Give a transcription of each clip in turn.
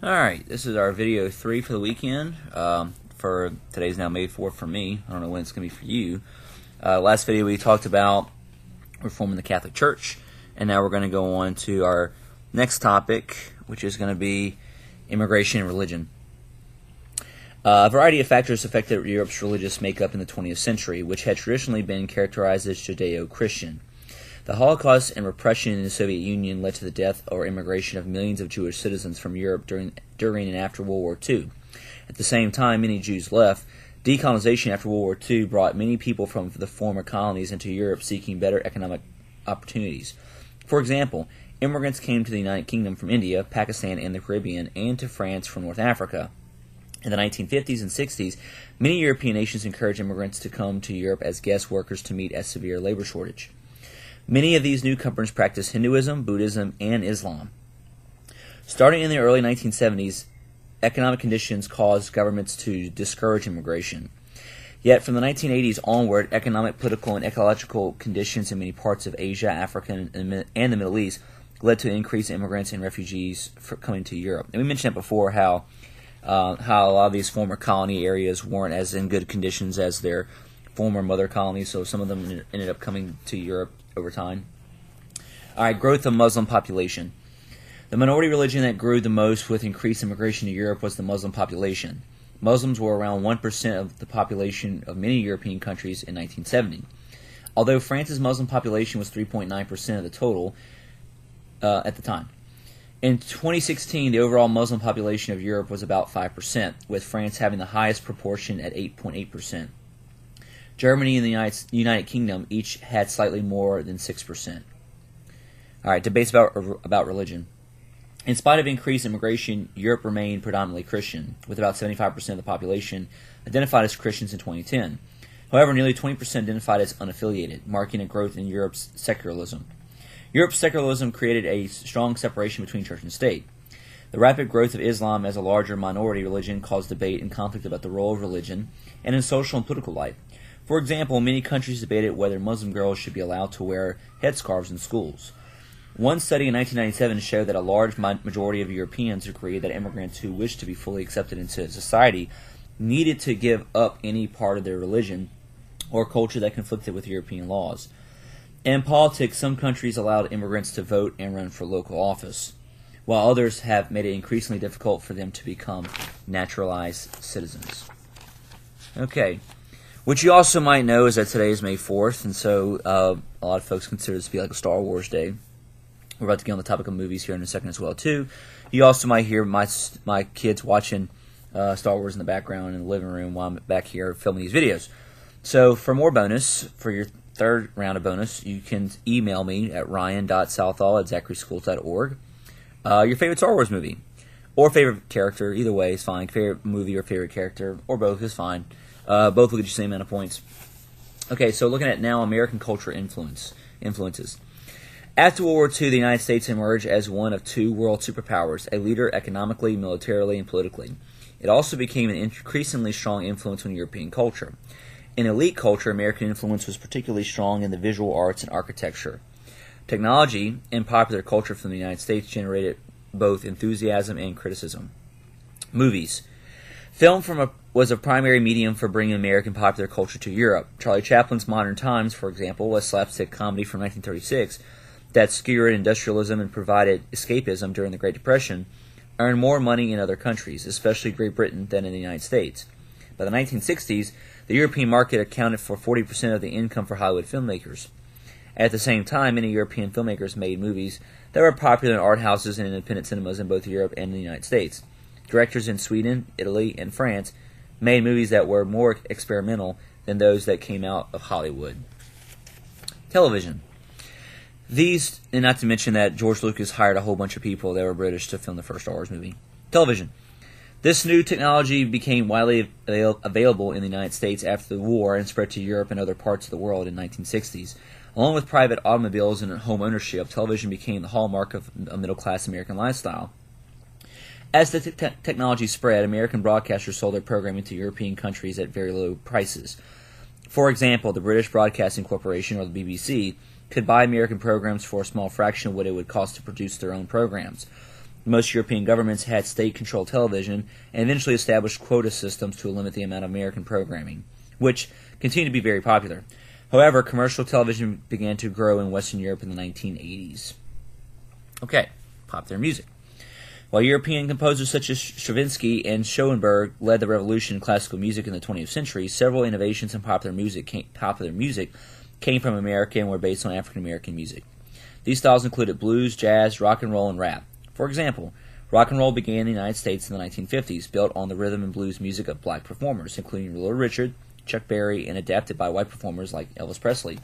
Alright, this is our video 3 for the weekend. For today's now May 4th for me. I don't know when it's going to be for you. Last video we talked about reforming the Catholic Church, and now we're going to go on to our next topic, which is going to be immigration and religion. A variety of factors affected Europe's religious makeup in the 20th century, which had traditionally been characterized as Judeo-Christian. The Holocaust and repression in the Soviet Union led to the death or immigration of millions of Jewish citizens from Europe during and after World War II. At the same time, many Jews left. Decolonization after World War II brought many people from the former colonies into Europe seeking better economic opportunities. For example, immigrants came to the United Kingdom from India, Pakistan, and the Caribbean, and to France from North Africa. In the 1950s and 60s, many European nations encouraged immigrants to come to Europe as guest workers to meet a severe labor shortage. Many of these newcomers practiced Hinduism, Buddhism, and Islam. Starting in the early 1970s, economic conditions caused governments to discourage immigration. Yet from the 1980s onward, economic, political, and ecological conditions in many parts of Asia, Africa, and the Middle East led to increased immigrants and refugees coming to Europe. And we mentioned that before, how a lot of these former colony areas weren't as in good conditions as their former mother colonies, so some of them ended up coming to Europe over time. Alright, growth of Muslim population. The minority religion that grew the most with increased immigration to Europe was the Muslim population. Muslims were around 1% of the population of many European countries in 1970. Although France's Muslim population was 3.9% of the total at the time. In 2016, the overall Muslim population of Europe was about 5%, with France having the highest proportion at 8.8%. Germany and the United Kingdom each had slightly more than 6%. All right, debates about religion. In spite of increased immigration, Europe remained predominantly Christian, with about 75% of the population identified as Christians in 2010. However, nearly 20% identified as unaffiliated, marking a growth in Europe's secularism. Europe's secularism created a strong separation between church and state. The rapid growth of Islam as a larger minority religion caused debate and conflict about the role of religion and in social and political life. For example, many countries debated whether Muslim girls should be allowed to wear headscarves in schools. One study in 1997 showed that a large majority of Europeans agreed that immigrants who wished to be fully accepted into society needed to give up any part of their religion or culture that conflicted with European laws. In politics, some countries allowed immigrants to vote and run for local office, while others have made it increasingly difficult for them to become naturalized citizens. Okay. What you also might know is that today is May 4th, and so a lot of folks consider this to be like a Star Wars day. We're about to get on the topic of movies here in a second as well, too. You also might hear my kids watching Star Wars in the background in the living room while I'm back here filming these videos. So for more bonus, for your third round of bonus, you can email me at ryan.southall@zacharyschools.org. Your favorite Star Wars movie, or favorite character, either way is fine. Favorite movie or favorite character, or both is fine. Both will get you the same amount of points. Okay, so looking at now American culture influences. After World War II, the United States emerged as one of two world superpowers, a leader economically, militarily, and politically. It also became an increasingly strong influence on European culture. In elite culture, American influence was particularly strong in the visual arts and architecture. Technology and popular culture from the United States generated both enthusiasm and criticism. Movies. Film was a primary medium for bringing American popular culture to Europe. Charlie Chaplin's Modern Times, for example, a slapstick comedy from 1936 that skewered industrialism and provided escapism during the Great Depression, earned more money in other countries, especially Great Britain, than in the United States. By the 1960s, the European market accounted for 40% of the income for Hollywood filmmakers. At the same time, many European filmmakers made movies that were popular in art houses and independent cinemas in both Europe and the United States. Directors in Sweden, Italy, and France made movies that were more experimental than those that came out of Hollywood. Television. These, and not to mention that George Lucas hired a whole bunch of people that were British to film the first Star Wars movie. Television. This new technology became widely available in the United States after the war and spread to Europe and other parts of the world in the 1960s. Along with private automobiles and home ownership, television became the hallmark of a middle-class American lifestyle. As the technology spread, American broadcasters sold their programming to European countries at very low prices. For example, the British Broadcasting Corporation, or the BBC, could buy American programs for a small fraction of what it would cost to produce their own programs. Most European governments had state-controlled television and eventually established quota systems to limit the amount of American programming, which continued to be very popular. However, commercial television began to grow in Western Europe in the 1980s. Okay, popular music. While European composers such as Stravinsky and Schoenberg led the revolution in classical music in the 20th century, several innovations in popular music came from America and were based on African American music. These styles included blues, jazz, rock and roll, and rap. For example, rock and roll began in the United States in the 1950s, built on the rhythm and blues music of black performers, including Little Richard, Chuck Berry, and adapted by white performers like Elvis Presley.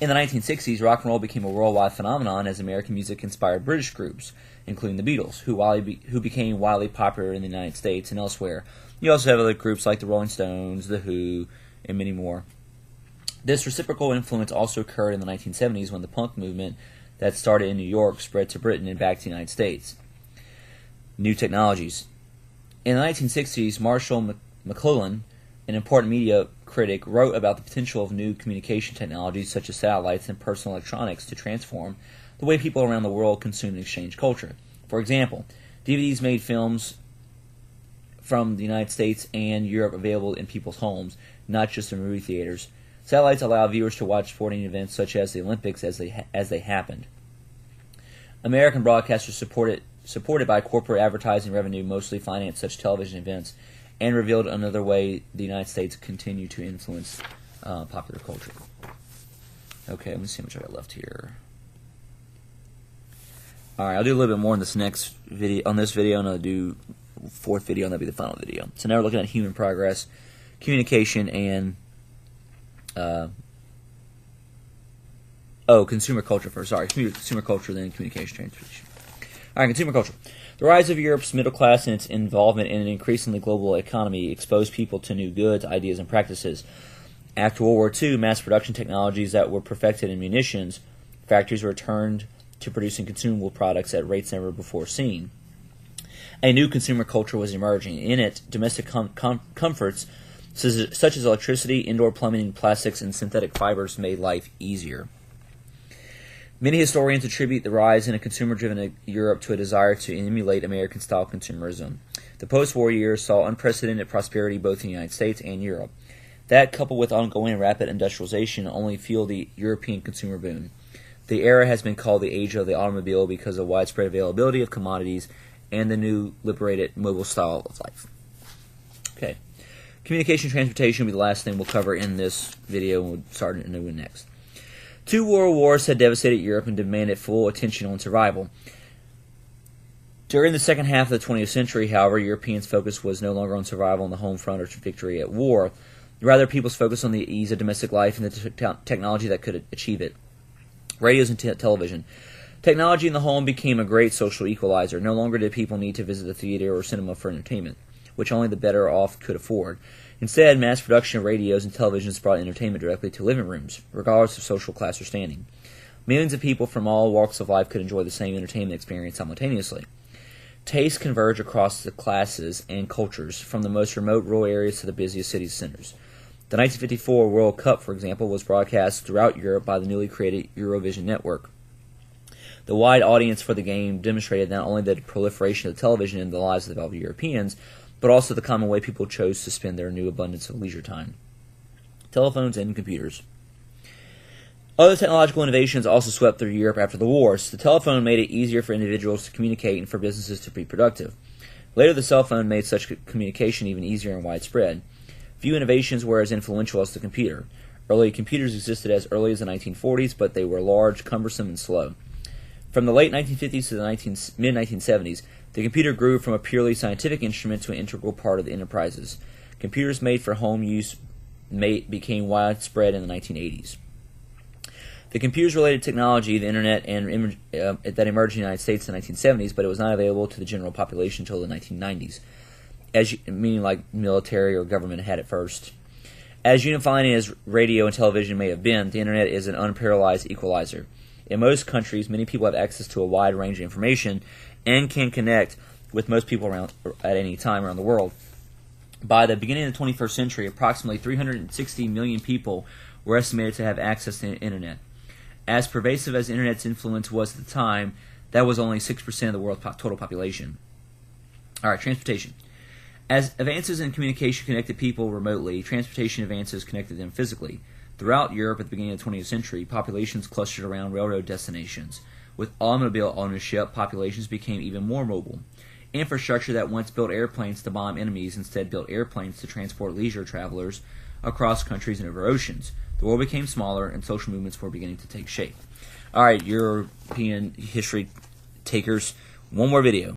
In the 1960s, rock and roll became a worldwide phenomenon as American music inspired British groups, including the Beatles, who became widely popular in the United States and elsewhere. You also have other groups like the Rolling Stones, The Who, and many more. This reciprocal influence also occurred in the 1970s when the punk movement that started in New York spread to Britain and back to the United States. New technologies. In the 1960s, Marshall McLuhan, an important media critic, wrote about the potential of new communication technologies such as satellites and personal electronics to transform the way people around the world consume and exchange culture. For example, DVDs made films from the United States and Europe available in people's homes, not just in movie theaters. Satellites allow viewers to watch sporting events such as the Olympics as they happened. American broadcasters supported by corporate advertising revenue mostly financed such television events and revealed another way the United States continued to influence popular culture. Okay, let me see how much I got left here. Alright, I'll do a little bit more in this next video, and I'll do fourth video, and that'll be the final video. So now we're looking at human progress, communication, and consumer culture first. Sorry, consumer culture, then communication, transportation. Alright, consumer culture. The rise of Europe's middle class and its involvement in an increasingly global economy exposed people to new goods, ideas, and practices. After World War II, mass production technologies that were perfected in munitions factories were turned to producing consumable products at rates never before seen. A new consumer culture was emerging. In it, domestic comforts such as electricity, indoor plumbing, plastics, and synthetic fibers made life easier. Many historians attribute the rise in a consumer-driven Europe to a desire to emulate American-style consumerism. The post-war years saw unprecedented prosperity both in the United States and Europe. That, coupled with ongoing rapid industrialization, only fueled the European consumer boom. The era has been called the age of the automobile because of widespread availability of commodities and the new liberated mobile style of life. Okay. Communication and transportation will be the last thing we'll cover in this video, and we'll start a new one next. 2 world wars had devastated Europe and demanded full attention on survival. During the second half of the 20th century, however, Europeans' focus was no longer on survival on the home front or victory at war. Rather, people's focus on the ease of domestic life and the technology that could achieve it. Radios and television. Technology in the home became a great social equalizer. No longer did people need to visit the theater or cinema for entertainment, which only the better off could afford. Instead, mass production of radios and televisions brought entertainment directly to living rooms, regardless of social class or standing. Millions of people from all walks of life could enjoy the same entertainment experience simultaneously. Tastes converge across the classes and cultures, from the most remote rural areas to the busiest city centers. The 1954 World Cup, for example, was broadcast throughout Europe by the newly created Eurovision network. The wide audience for the game demonstrated not only the proliferation of television in the lives of the fellow Europeans, but also the common way people chose to spend their new abundance of leisure time. Telephones and computers. Other technological innovations also swept through Europe after the wars. The telephone made it easier for individuals to communicate and for businesses to be productive. Later, the cell phone made such communication even easier and widespread. Few innovations were as influential as the computer. Early computers existed as early as the 1940s, but they were large, cumbersome, and slow. From the late 1950s to the mid-1970s, the computer grew from a purely scientific instrument to an integral part of the enterprises. Computers made for home use became widespread in the 1980s. The computers-related technology, the Internet, and that emerged in the United States in the 1970s, but it was not available to the general population until the 1990s, meaning like military or government had it first. As unifying as radio and television may have been, the Internet is an unparalleled equalizer. In most countries, many people have access to a wide range of information and can connect with most people around at any time around the world. By the beginning of the 21st century, approximately 360 million people were estimated to have access to the Internet. As pervasive as the Internet's influence was at the time, that was only 6% of the world's total population. All right, transportation. As advances in communication connected people remotely, transportation advances connected them physically. Throughout Europe at the beginning of the 20th century, populations clustered around railroad destinations. With automobile ownership, populations became even more mobile. Infrastructure that once built airplanes to bomb enemies instead built airplanes to transport leisure travelers across countries and over oceans. The world became smaller, and social movements were beginning to take shape. All right, European history takers, one more video.